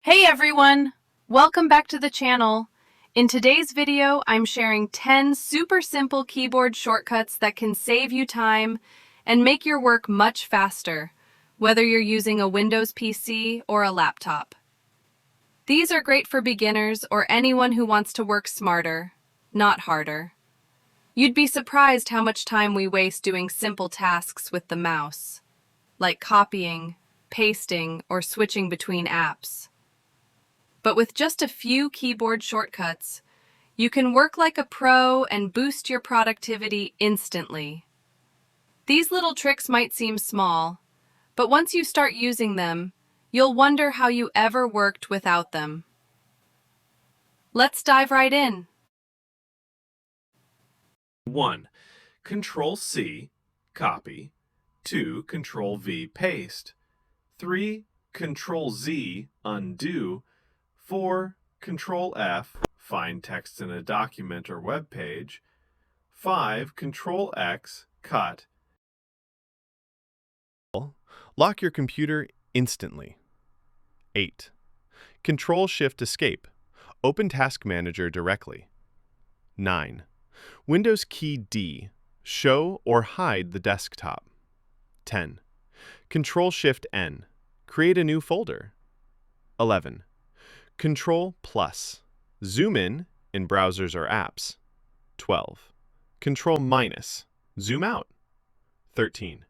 Hey everyone! Welcome back to the channel. In today's video, I'm sharing 10 super simple keyboard shortcuts that can save you time and make your work much faster, whether you're using a Windows PC or a laptop. These are great for beginners or anyone who wants to work smarter, not harder. You'd be surprised how much time we waste doing simple tasks with the mouse, like copying, pasting, or switching between apps. But with just a few keyboard shortcuts, you can work like a pro and boost your productivity instantly. These little tricks might seem small, but once you start using them, you'll wonder how you ever worked without them. Let's dive right in. 1. Control-C, copy. 2. Control-V, paste. 3. Control-Z, undo. 4. Control-F, find text in a document or web page. 5. Control-X, cut. Lock your computer instantly. 8. Control-Shift-Escape. Open Task Manager directly. 9. Windows key D. Show or hide the desktop. 10. Control-Shift-N. Create a new folder. 11. Control+. Zoom in browsers or apps. 12. Control-. Zoom out. 13.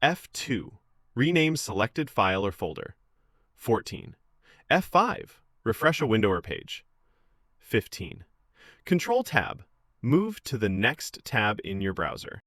F2. Rename selected file or folder. 14. F5. Refresh a window or page. 15. Control-Tab. Move to the next tab in your browser.